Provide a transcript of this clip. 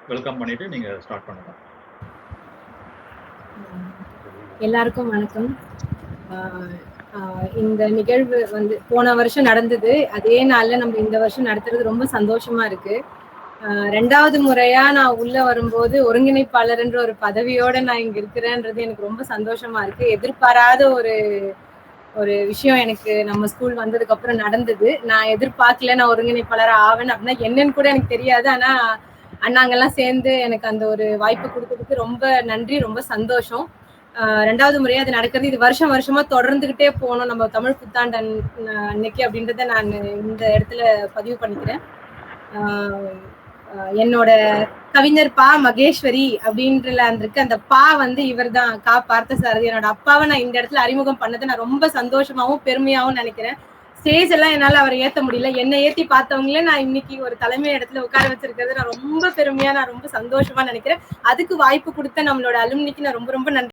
Welcome பண்ணிட்டு நீங்க start பண்ணலாம். எல்லாருக்கும் வணக்கம். இந்த நிகழ்வு வந்து போன வருஷம் நடந்தது. அதே நாள்ல நம்ம இந்த வருஷம் நடத்துறது ரொம்ப சந்தோஷமா இருக்கு. 2வது முறையா நான் உள்ள வரும்போது ஒருங்கிணைப்பாளர்ன்ற ஒரு பதவியோட நான் இங்க இருக்கிறேன்றது எனக்கு ரொம்ப சந்தோஷமா இருக்கு. எதிர்பாராத ஒரு விஷயம் எனக்கு நம்ம ஸ்கூல் வந்ததுக்கு அப்புறம் நடந்தது. நான் எதிர்பார்க்கல நான் ஒருங்கிணைப்பாளர் ஆவேன் அப்படின்னா என்னன்னு கூட எனக்கு தெரியாது. ஆனா அண்ணாங்கெல்லாம் சேர்ந்து எனக்கு அந்த ஒரு வாய்ப்பு கொடுத்ததுக்கு ரொம்ப நன்றி, ரொம்ப சந்தோஷம். 2வது முறையா அது நடக்கிறது. இது வருஷம் வருஷமா தொடர்ந்துகிட்டே போகணும் நம்ம தமிழ் புத்தாண்டு அன்னைக்கு அப்படின்றத நான் இந்த இடத்துல பதிவு பண்ணிக்கிறேன். என்னோட கவிஞர் பா மகேஸ்வரி அப்படின்றல இருக்கு. அந்த பா வந்து இவர் தான் கா பார்த்தசாரதி. என்னோட அப்பாவை நான் இந்த இடத்துல அறிமுகம் பண்ணதை நான் ரொம்ப சந்தோஷமாவும் பெருமையாவும் நினைக்கிறேன். ஸ்டேஜ் எல்லாம் என்னால அவரை ஏத்த முடியல. என்னை ஏத்தி பார்த்தவங்களே நான் இன்னைக்கு ஒரு தலைமை இடத்துல உட்கார வச்சிருக்கிறது நான் ரொம்ப பெருமையா, நான் ரொம்ப சந்தோஷமா நினைக்கிறேன். அதுக்கு வாய்ப்பு கொடுத்த நம்மளோட அலுமினிக்கு நான் ரொம்ப ரொம்ப நன்றி.